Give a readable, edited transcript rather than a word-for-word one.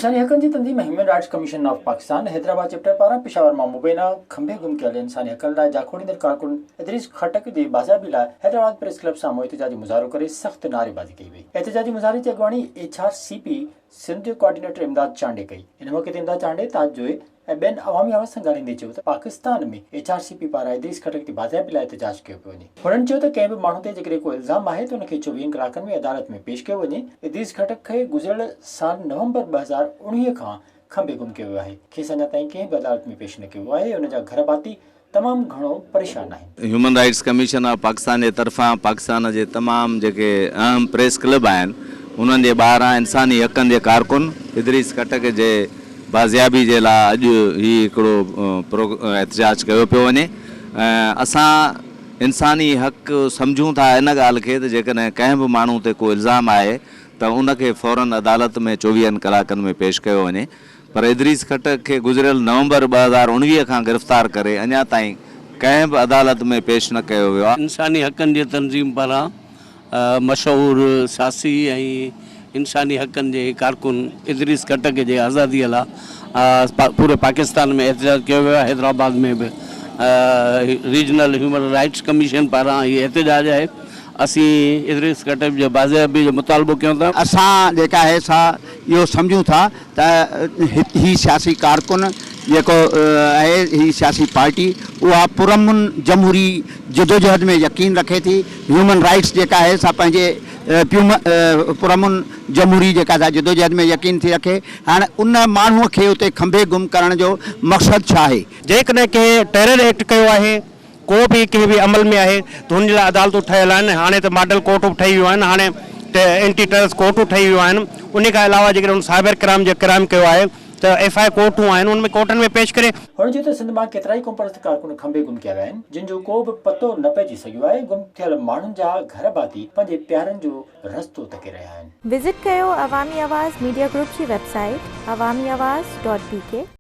इंसानी हकनि जी तंज़ीम human rights commission of Pakistan Hyderabad chapter पारां पेशावर मां मुबैना खंबे गुम कयल इंसानी हकनि लाइ जाखोड़ींदड़ कारकुन इदरीस खटक जी बाज़ाबी लाइ हैदराबाद प्रेस क्लब साम्हूं एहतजाजी मुज़ाहिरो करे सख़्त नारेबाज़ी कई वई। एहतजाजी मुज़ाहिरे जी अॻुवाणी HRCP सिंध जो कोऑर्डिनेटर इमदाद चांडे कई। इन मौक़े ते इमदाद चांडे ताज जोए ऐं ॿियनि अवामी आवाज़ सां ॻाल्हाईंदे चयो त पाकिस्तान में HRCP पारां इदरीस खटक जी बाज़ाबी लाइ एहतजाज कयो पियो वञे। हुननि चयो त कंहिं बि माण्हू ते जेकॾहिं को इल्ज़ाम आहे त उनखे 24 कलाकनि में अदालत में पेश कयो वञे। इदरीस खटक खे गुज़िरियल साल नवंबर 2019 खां खंबे गुम कयो आहे। खेसि अञा ताईं कंहिं बि अदालत में पेश न कयो आहे। उन जा घर भाती तमामु घणो परेशान आहिनि। Human rights commission of Pakistan जे तरफ़ां पाकिस्तान जे तमामु जेके अहम प्रेस क्लब आहिनि उन्हनि जे ॿाहिरां इंसानी हक़नि जे कारकुन इदरीस खटक जे बाज़ियाबी जे लाइ अॼु ही हिकिड़ो एहतजाज कयो पियो वञे। असां इंसानी हक़ सम्झूं था इन ॻाल्हि खे त जेकॾहिं कंहिं बि माण्हू ते को इल्ज़ाम आहे त उनखे फ़ौरन अदालत में 24 कलाकनि में पेश कयो वञे। पर इदरीस खटक खे गुज़िरियल नवंबर 2019 खां गिरफ़्तार करे अञा ताईं कंहिं बि अदालत में पेश न कयो वियो आहे। इंसानी हक़नि जी तंज़ीम पारां मशहूरु सासी ऐं इंसानी हक़नि जे कारकुन इदरीस खटक जे आज़ादीअ लाइ पूरे पाकिस्तान में एहतजाज कयो वियो आहे। हैदराबाद में बि रीजनल ह्यूमन राइट्स कमीशन पारां हीअ एहतजाज आहे। असीं इदरीस खटक जे बाज़ाबी जो मुतालबो कयूं था। असां जेका आहे सा इहो सम्झूं था त ही सियासी कारकुन जेको आहे ही सियासी पार्टी उहा पुरअमन जमहूरी जदोजहद में यकीन रखे थी। ह्यूमन राइट्स जेका आहे सा पंहिंजे पुरअमन जमहूरी जेका जदोजहद में यकीन थी रखे। हाणे उन माण्हूअ खे उते खंबे गुम करण जो मक़सदु छा आहे? जेकॾहिं कंहिं टेरर एक्ट कयो आहे को बि कंहिं बि अमल में आहे त हुन जे लाइ अदालतूं ठहियल आहिनि। हाणे त मॉडल कोर्टूं ठही वियूं आहिनि, हाणे एंटी टेररिस्ट कोर्टूं ठही वियूं आहिनि। उन खां अलावा जेकॾहिं हुन साइबर क्राइम जो क्राइम कयो आहे त FI कोर्टूं आहिनि, उन में कोर्टनि में पेश करे। हुन चयो त सिंध मां केतिरा ई क़ौमपरस्त कारकुन खंबे गुम कया विया आहिनि जिन जो को बि पतो न पइजी सघियो आहे। गुम थियल माण्हुनि जा घर भाती पंहिंजे प्यारनि जो रस्तो तके रहिया आहिनि। विज़िट कयो अवामी आवाज़ मीडिया ग्रुप जी वेबसाइट awamiawaz.pk